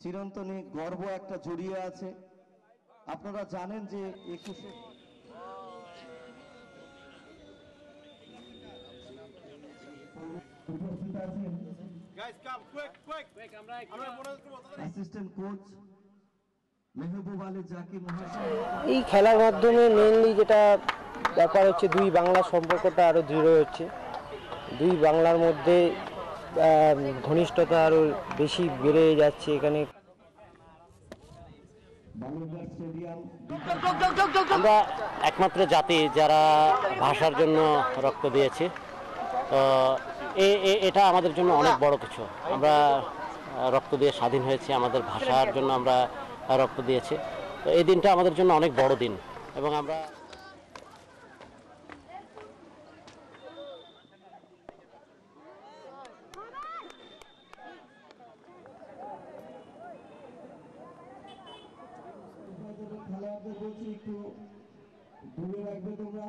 চিরন্তনী গর্ব একটা জড়িয়ে আছে। আপনারা জানেন যে 21-এ উপস্থিত আছেন অ্যাসিস্ট্যান্ট কোচ মেহবুব আলী জাকি মহাশয়। এই খেলার মাধ্যমে মেনলি যেটা ব্যাপার হচ্ছে, দুই বাংলার সম্পর্কটা আরও দৃঢ় হচ্ছে। দুই বাংলার মধ্যে ঘনিষ্ঠতা আরও বেশি বেড়ে যাচ্ছে। এখানে আমরা একমাত্র জাতি যারা ভাষার জন্য রক্ত দিয়েছে। তো এটা আমাদের জন্য অনেক বড় কিছু। আমরা রক্ত দিয়ে স্বাধীন হয়েছি, আমাদের ভাষার জন্য আমরা রক্ত দিয়েছি। তো এই দিনটা আমাদের জন্য অনেক বড় দিন এবং আমরা খেলোয়াড়দের বলছি একটু দূরে রাখবে তোমরা।